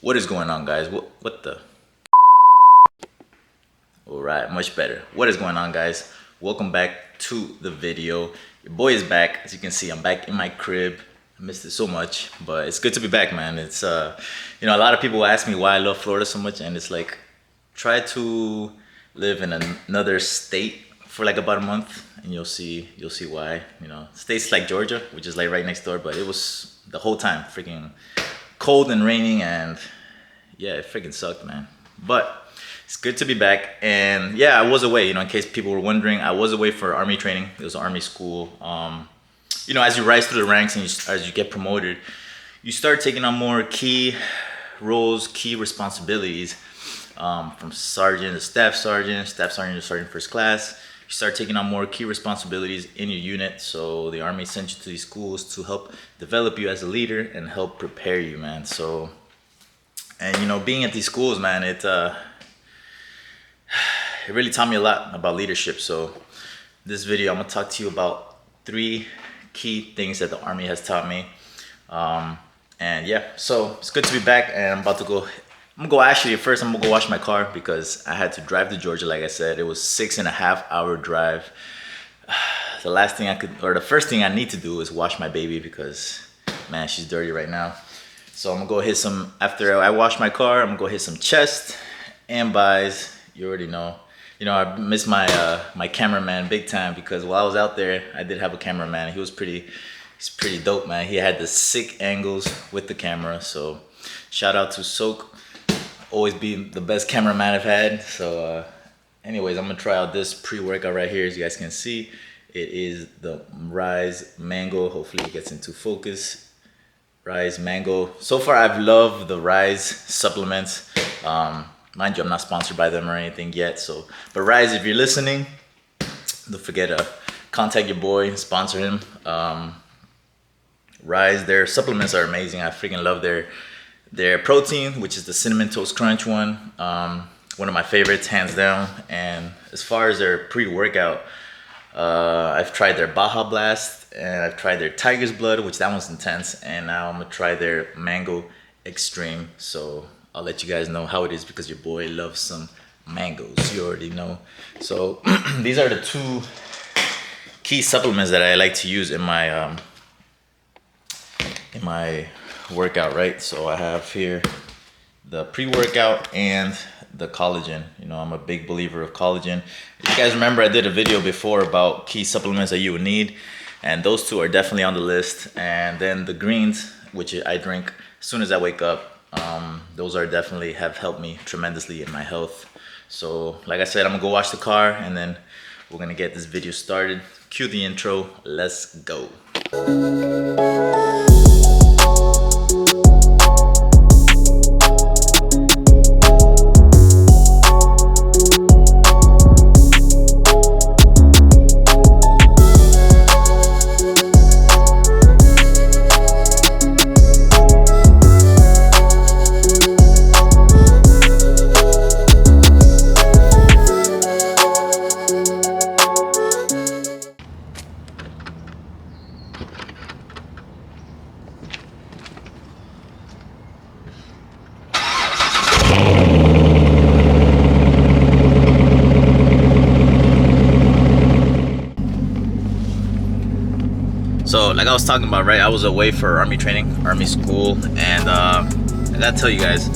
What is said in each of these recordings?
What is going on, guys? What the? All right, much better. What is going on, guys? Welcome back to the video. Your boy is back. As you can see, I'm back in my crib. I missed it so much, but it's good to be back, man. It's a lot of people ask me why I love Florida so much, and it's like try to live in another state for like about a month, and you'll see why. States like Georgia, which is like right next door, but it was the whole time freaking cold and raining, and yeah, it freaking sucked, man. But it's good to be back. And yeah, I was away, in case people were wondering, I was away for army training. It was army school. As you rise through the ranks and as you get promoted, you start taking on more key roles, key responsibilities, from sergeant to staff sergeant to sergeant first class. You start taking on more key responsibilities in your unit. So the army sent you to these schools to help develop you as a leader and help prepare you, man. So, and being at these schools, man, it really taught me a lot about leadership. So this video, I'm gonna talk to you about 3 key things that the army has taught me. And yeah, so it's good to be back, and I'm gonna go actually first I'm gonna go wash my car because I had to drive to Georgia. Like I said, it was 6.5-hour drive. The first thing I need to do is wash my baby because, man, she's dirty right now. So I'm gonna go hit some, after I wash my car, I'm gonna go hit some chest and buys. You already know. I miss my cameraman big time because while I was out there, I did have a cameraman. He's pretty dope, man. He had the sick angles with the camera. So shout out to Soak. Always be the best cameraman I've had. So anyways, I'm gonna try out this pre-workout right here. As you guys can see, it is the Rise Mango. Hopefully it gets into focus. Rise Mango. So far I've loved the Rise supplements. Mind you, I'm not sponsored by them or anything yet. But Rise, if you're listening, don't forget to contact your boy, sponsor him. Rise, their supplements are amazing. I freaking love their protein, which is the Cinnamon Toast Crunch one. One of my favorites, hands down. And as far as their pre-workout, I've tried their Baja Blast, and I've tried their Tiger's Blood, which that one's intense. And now I'm gonna try their Mango Extreme. So I'll let you guys know how it is because your boy loves some mangoes. You already know. So these are the 2 key supplements that I like to use in my workout, right? So I have here the pre-workout and the collagen. I'm a big believer of collagen. If you guys remember, I did a video before about key supplements that you would need, and those 2 are definitely on the list. And then the greens, which I drink as soon as I wake up. Those are definitely have helped me tremendously in my health. So like I said, I'm gonna go wash the car and then we're gonna get this video started. Cue the intro, let's go. So like I was talking about, right, I was away for army training, army school, and I gotta tell you guys,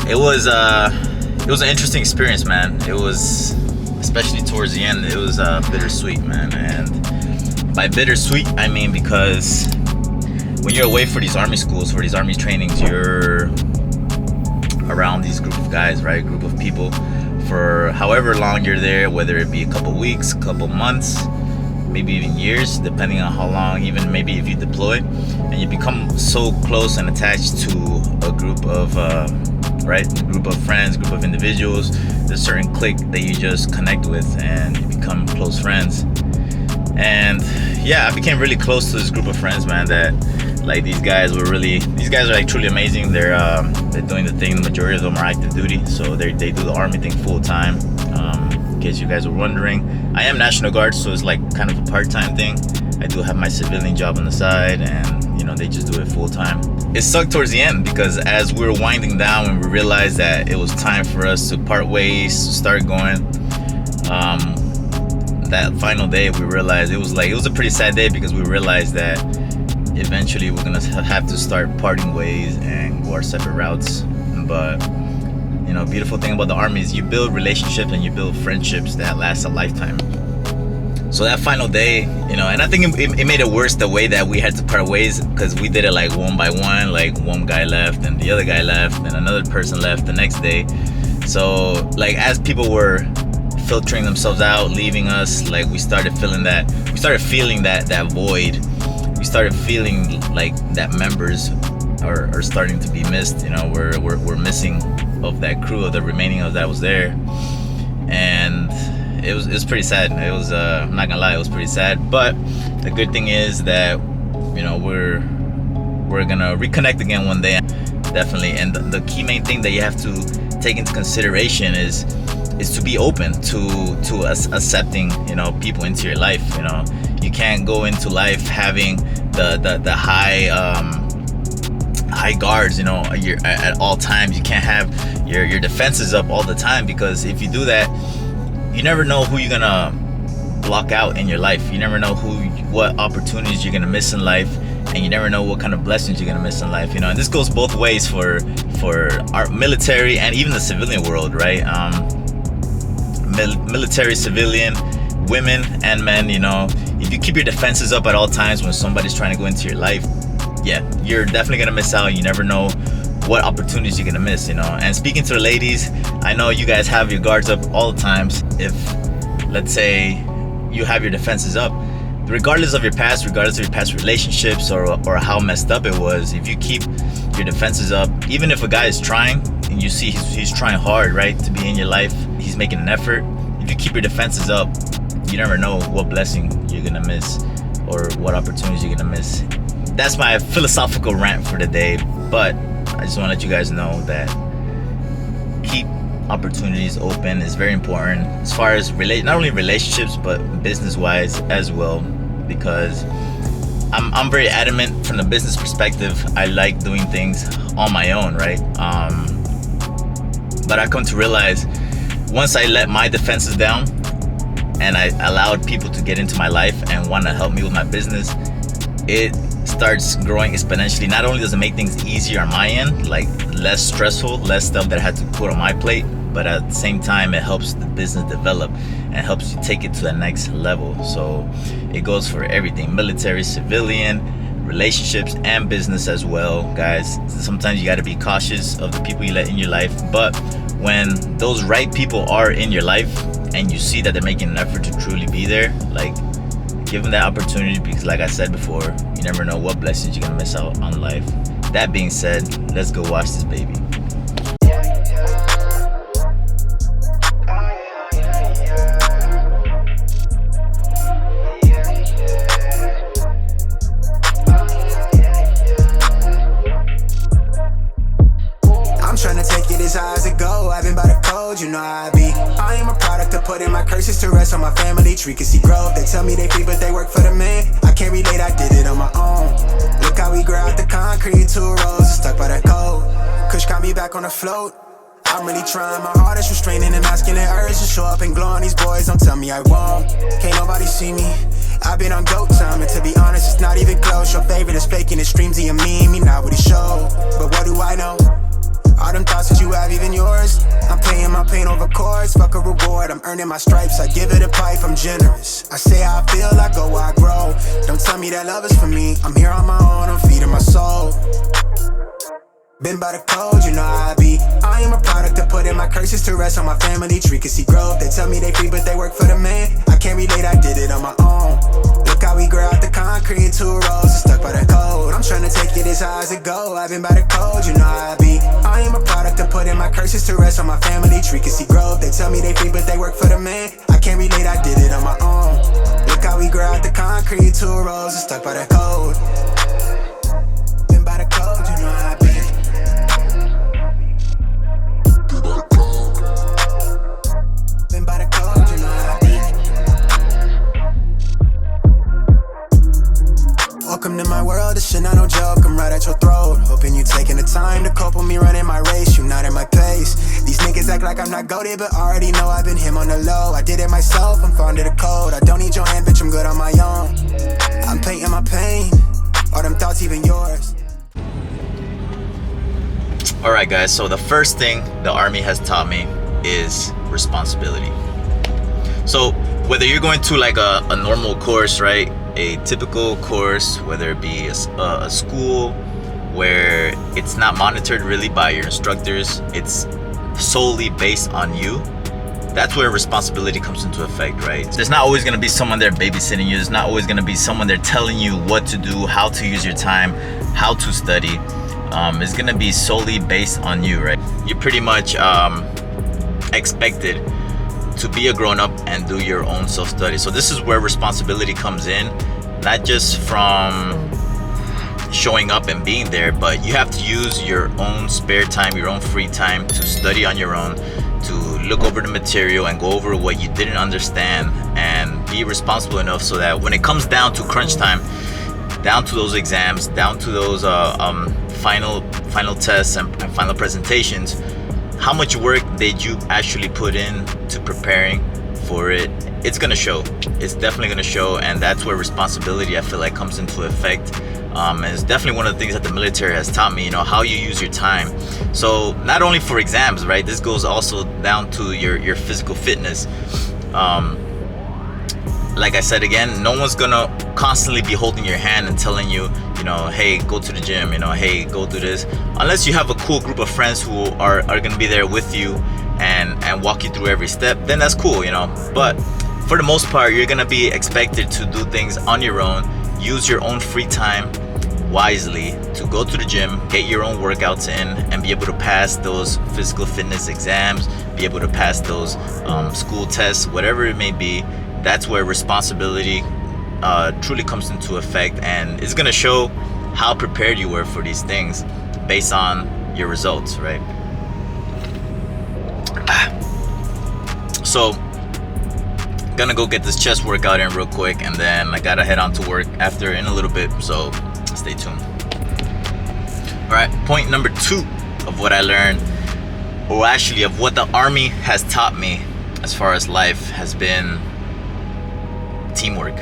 it was an interesting experience, man. It was, especially towards the end, it was bittersweet, man. And by bittersweet, I mean because when you're away for these army schools, for these army trainings, you're around these group of guys, right, group of people for however long you're there, whether it be a couple weeks, couple months, maybe even years, depending on how long, even maybe if you deploy, and you become so close and attached to a group of group of friends, group of individuals. There's a certain clique that you just connect with and you become close friends. And yeah, I became really close to this group of friends, man, that like these guys are like truly amazing. They're doing the thing. The majority of them are active duty, so they do the army thing full time. In case you guys were wondering, I am National Guard, so it's like kind of a part-time thing. I do have my civilian job on the side, and you know, they just do it full time. It sucked towards the end because as we were winding down and we realized that it was time for us to part ways, start going, that final day we realized it was a pretty sad day because we realized that eventually we're gonna have to start parting ways and go our separate routes. But you know, beautiful thing about the Army is you build relationships and you build friendships that last a lifetime. So that final day, you know, and I think it made it worse the way that we had to part ways, because we did it like one by one. Like one guy left and the other guy left and another person left the next day. So like as people were filtering themselves out, leaving us, like we started feeling that void. We started feeling like that members are starting to be missed. You know, we're missing of that crew, of the remaining of that was there, and it was pretty sad. It was I'm not gonna lie, it was pretty sad. But the good thing is that, you know, we're gonna reconnect again one day, definitely. And the key main thing that you have to take into consideration is to be open to accepting, you know, people into your life. You know, you can't go into life having the high guards, you know, at all times. You can't have your defenses up all the time, because if you do that, you never know who you're gonna block out in your life. You never know what opportunities you're gonna miss in life, and you never know what kind of blessings you're gonna miss in life. You know, and this goes both ways for our military and even the civilian world, right? Military, civilian, women and men. You know, if you keep your defenses up at all times when somebody's trying to go into your life, yeah, you're definitely gonna miss out. You never know what opportunities you're gonna miss, you know. And speaking to the ladies, I know you guys have your guards up all the times. If, let's say, you have your defenses up, regardless of your past relationships or how messed up it was, if you keep your defenses up, even if a guy is trying and you see he's trying hard, right, to be in your life, he's making an effort, if you keep your defenses up, you never know what blessing you're gonna miss or what opportunities you're gonna miss. That's my philosophical rant for the day, but I just want to let you guys know that keep opportunities open is very important as far as not only relationships but business-wise as well, because I'm very adamant from the business perspective. I like doing things on my own, right? But I come to realize once I let my defenses down and I allowed people to get into my life and want to help me with my business, it starts growing exponentially. Not only does it make things easier on my end, like less stressful, less stuff that I had to put on my plate, but at the same time it helps the business develop and helps you take it to the next level. So it goes for everything: military, civilian, relationships, and business as well, guys. Sometimes you got to be cautious of the people you let in your life, but when those right people are in your life and you see that they're making an effort to truly be there, like, give them that opportunity, because like I said before, you never know what blessings you're gonna miss out on life. That being said, let's go watch this baby. I'm trying to take it as high as it go. I've been by the code, you know how I be. I am a product of putting my curses to rest on my family tree. Can see growth, they tell me they free but they work for the man. I can't relate, I did it on my own. Look how we grow out the concrete, 2 rows stuck by that code. Kush got me back on the float. I'm really trying my hardest, restraining and masking the urge to show up and glow on these boys. Don't tell me I won't, can't nobody see me. I've been on goat time, and to be honest, it's not even close. Your favorite is faking his streams and you mean me, not what he showed. But what do I know? All them thoughts that you have, even yours. I'm paying my pain over chords, fuck a reward. I'm earning my stripes, I give it a pipe, I'm generous. I say how I feel, I go where I grow. Don't tell me that love is for me, I'm here on my own, I'm feeding my soul. Been by the code, you know how I be. I am a product of putting my curses to rest on my family tree. Can see growth, they tell me they free but they work for the man. I can't relate, I did it on my own. Look how we grow out the concrete, 2 rows stuck by the code. I'm trying to take it as high as it go. I've been by the code, you know how I be. I am a product of putting my curses to rest on my family tree. Can see growth, they tell me they free but they work for the man. I can't relate, I did it on my own. Look how we grow out the concrete, 2 rows stuck by the code. Been by the code, you know how I be. Been by the code, you know how I be. Welcome to my world, this shit not no joke. me running my race, you not in my pace. These niggas act like I'm not goated, but already know I've been him on the low. I did it myself, I'm fond of the code. I don't need your hand, bitch, I'm good on my own. I'm painting my pain, all them thoughts even yours. Alright guys, so the first thing the Army has taught me is responsibility. So whether you're going to like a normal course, right, a typical course, whether it be a school where it's not monitored really by your instructors, it's solely based on you, that's where responsibility comes into effect, right? There's not always going to be someone there babysitting you. There's not always going to be someone there telling you what to do, how to use your time, how to study. It's going to be solely based on you, right? You're pretty much expected to be a grown-up and do your own self-study. So this is where responsibility comes in, not just from showing up and being there, but you have to use your own spare time, your own free time to study on your own, to look over the material and go over what you didn't understand, and be responsible enough so that when it comes down to crunch time, down to those exams, down to those final tests and final presentations, how much work did you actually put in to preparing for it? It's gonna show. It's definitely gonna show, and that's where responsibility, I feel like, comes into effect. And it's definitely one of the things that the military has taught me, you know, how you use your time. So not only for exams, right, this goes also down to your physical fitness. Like I said again, no one's gonna constantly be holding your hand and telling you, you know, hey, go to the gym, you know, hey, go do this, unless you have a cool group of friends who are gonna be there with you and walk you through every step. Then that's cool, you know. But for the most part, you're gonna be expected to do things on your own, use your own free time wisely, to go to the gym, get your own workouts in, and be able to pass those physical fitness exams, be able to pass those school tests, whatever it may be. That's where responsibility truly comes into effect, and it's gonna show how prepared you were for these things based on your results, right? So gonna go get this chest workout in real quick, and then I gotta head on to work after in a little bit, so stay tuned. All right, point number 2 of what I learned, or actually of what the Army has taught me as far as life, has been teamwork.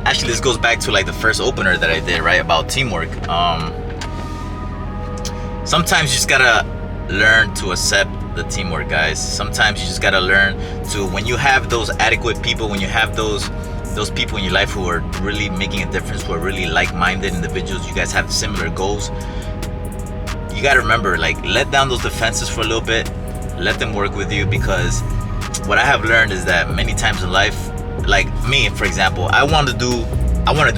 Actually, this goes back to like the first opener that I did, right, about teamwork. Sometimes you just gotta learn to accept the teamwork, guys. Sometimes you just gotta learn to, when you have those adequate people, when you have those people in your life who are really making a difference, who are really like-minded individuals, you guys have similar goals, you gotta remember, like, let down those defenses for a little bit, let them work with you. Because what I have learned is that many times in life, like me, for example, I want to do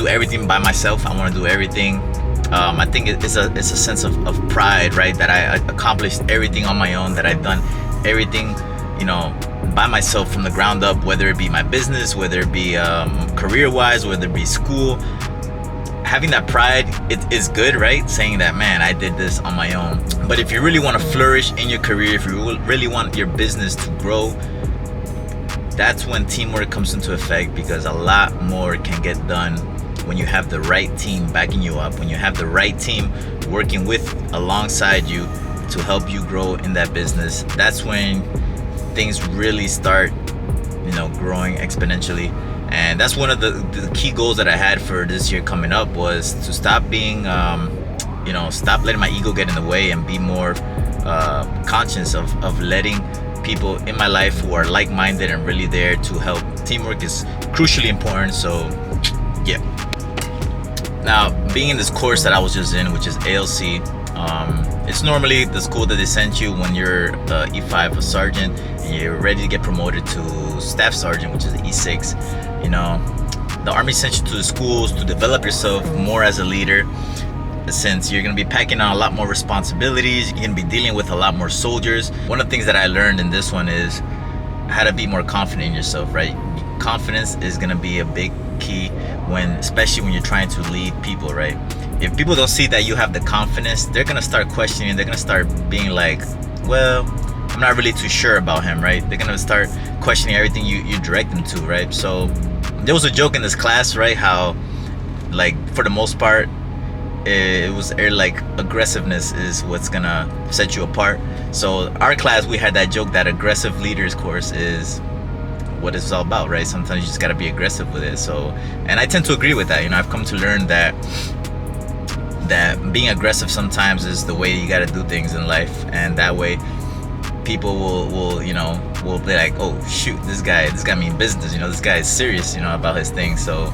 everything by myself. I want to do everything. I think it's a sense of pride, right, that I accomplished everything on my own, that I've done everything, you know, by myself from the ground up, whether it be my business, whether it be career-wise, whether it be school. Having that pride, it is good, right? Saying that, man, I did this on my own. But if you really want to flourish in your career, if you really want your business to grow, that's when teamwork comes into effect, because a lot more can get done when you have the right team backing you up, when you have the right team working alongside you to help you grow in that business. That's when things really start, you know, growing exponentially. And that's one of the key goals that I had for this year coming up, was to stop being, you know, stop letting my ego get in the way, and be more conscious of letting people in my life who are like-minded and really there to help. Teamwork is crucially important. So yeah. Now, being in this course that I was just in, which is ALC, it's normally the school that they sent you when you're the E5, a sergeant, and you're ready to get promoted to staff sergeant, which is the E6. You know, the Army sent you to the schools to develop yourself more as a leader, since you're going to be packing on a lot more responsibilities. You're going to be dealing with a lot more soldiers. One of the things that I learned in this one is how to be more confident in yourself, right? Confidence is going to be a big key, especially when you're trying to lead people, right? If people don't see that you have the confidence, they're going to start questioning. They're going to start being like, well, I'm not really too sure about him, right? They're going to start questioning everything you direct them to, right? So there was a joke in this class, right? How, like, for the most part, it was like aggressiveness is what's gonna set you apart. So our class, we had that joke that aggressive leaders course is what it's all about, right? Sometimes you just gotta be aggressive with it. So, and I tend to agree with that. You know, I've come to learn that being aggressive sometimes is the way you gotta do things in life, and that way people will you know, will be like, oh shoot, this guy mean business, you know, this guy is serious, you know, about his thing. So,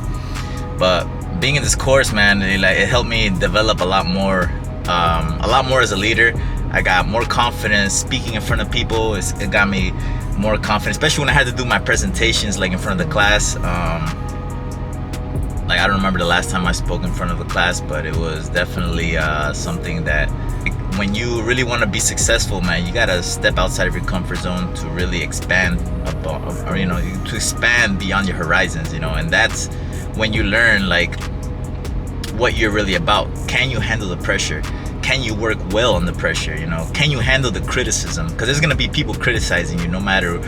but being in this course, man, it helped me develop a lot more as a leader. I got more confidence speaking in front of people. It got me more confident, especially when I had to do my presentations like in front of the class. Like I don't remember the last time I spoke in front of a class, but it was definitely something that, when you really want to be successful, man, you gotta step outside of your comfort zone to really expand or you know, to expand beyond your horizons, you know. And that's when you learn like what you're really about. Can you handle the pressure? Can you work well under pressure? You know, can you handle the criticism? Because there's gonna be people criticizing you, no matter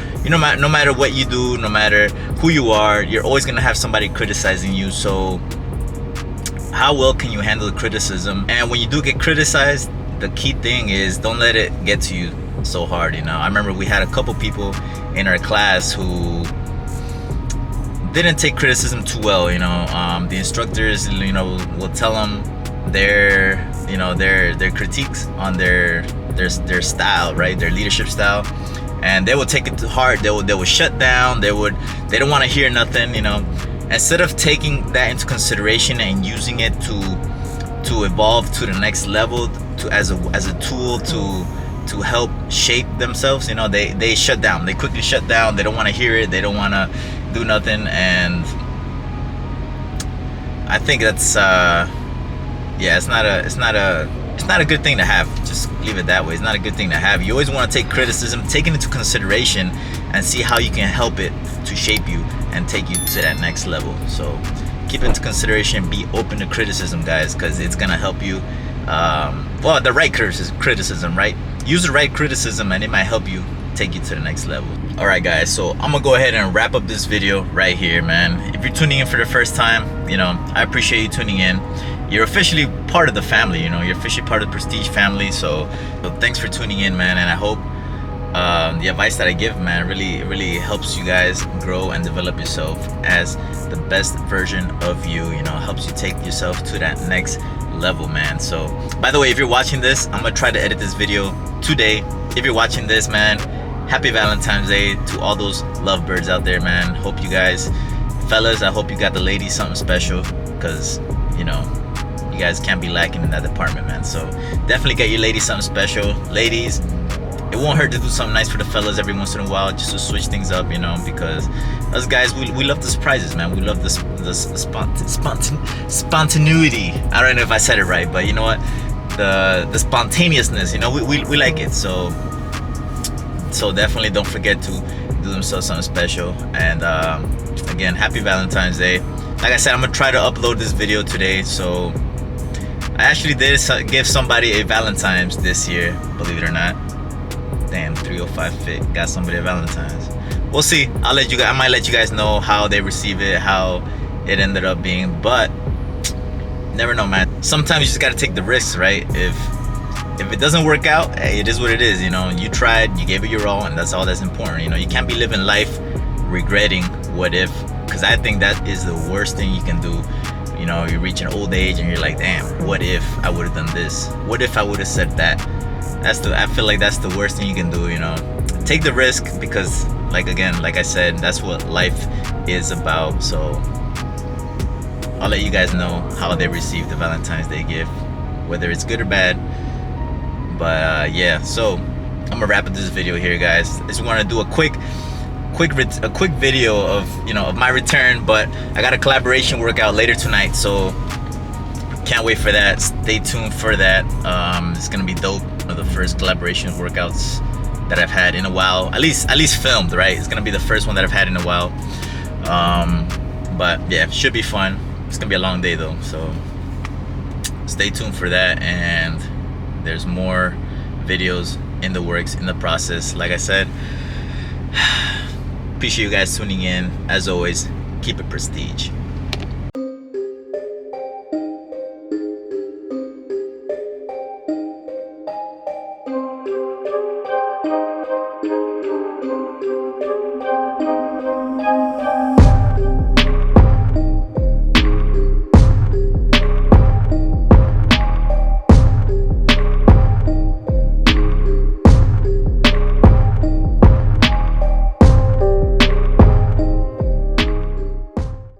what you do, no matter who you are. You're always gonna have somebody criticizing you. So how well can you handle the criticism? And when you do get criticized, the key thing is don't let it get to you so hard. You know, I remember we had a couple people in our class who didn't take criticism too well. You know, the instructors, you know, will tell them their critiques on their style, right? Their leadership style, and they will take it to heart. They will shut down. They don't want to hear nothing, you know. Instead of taking that into consideration and using it to evolve to the next level, as a tool to help shape themselves, you know, they shut down. They quickly shut down. They don't want to hear it. They don't want to do nothing. And I think that's yeah, it's not a good thing to have. Just leave it that way. It's not a good thing to have. You always want to take criticism, take it into consideration, and see how you can help it to shape you and take you to that next level. So keep it into consideration. Be open to criticism, guys, because it's gonna help you. Well, the right criticism, right? Use the right criticism, and it might help you take you to the next level. All right, guys. So I'm gonna go ahead and wrap up this video right here, man. If you're tuning in for the first time, you know, I appreciate you tuning in. You're officially part of the family, you know. You're officially part of the Prestige family. So thanks for tuning in, man. And I hope the advice that I give, man, really helps you guys grow and develop yourself as the best version of you. You know, helps you take yourself to that next level, man. So, by the way, if you're watching this, I'm gonna try to edit this video today. If you're watching this, man, happy Valentine's Day to all those lovebirds out there, man. Hope you guys, fellas, I hope you got the ladies something special, because, you know, you guys can't be lacking in that department, man. So definitely get your ladies something special. Ladies, it won't hurt to do something nice for the fellas every once in a while, just to switch things up, you know, because us guys, we love the surprises, man. We love the spontaneity. I don't know if I said it right, but you know what, the spontaneousness, you know, we like it. So definitely don't forget to do themselves something special. And again, happy Valentine's Day. Like I said, I'm gonna try to upload this video today. So I actually did give somebody a Valentine's this year, believe it or not. Damn, 305 Fit got somebody a Valentine's. We'll see. I might let you guys know how they receive it, how it ended up being. But never know, man. Sometimes you just gotta take the risks, right? If it doesn't work out, hey, it is what it is. You know, you tried, you gave it your all, and that's all that's important. You know, you can't be living life regretting what if, because I think that is the worst thing you can do. You know, you reach an old age and you're like, damn, what if I would have done this? What if I would have said that? I feel like that's the worst thing you can do, you know. Take the risk, because like I said, that's what life is about. So I'll let you guys know how they receive the Valentine's Day gift, whether it's good or bad. But yeah, so I'm gonna wrap up this video here, guys. I just want to do a quick video of, you know, of my return. But I got a collaboration workout later tonight, so can't wait for that. Stay tuned for that. It's gonna be dope. One of the first collaboration workouts that I've had in a while, at least filmed, right? It's gonna be the first one that I've had in a while. But yeah, should be fun. It's gonna be a long day though, so stay tuned for that. And there's more videos in the works, in the process. Like I said, appreciate you guys tuning in. As always, keep it prestige.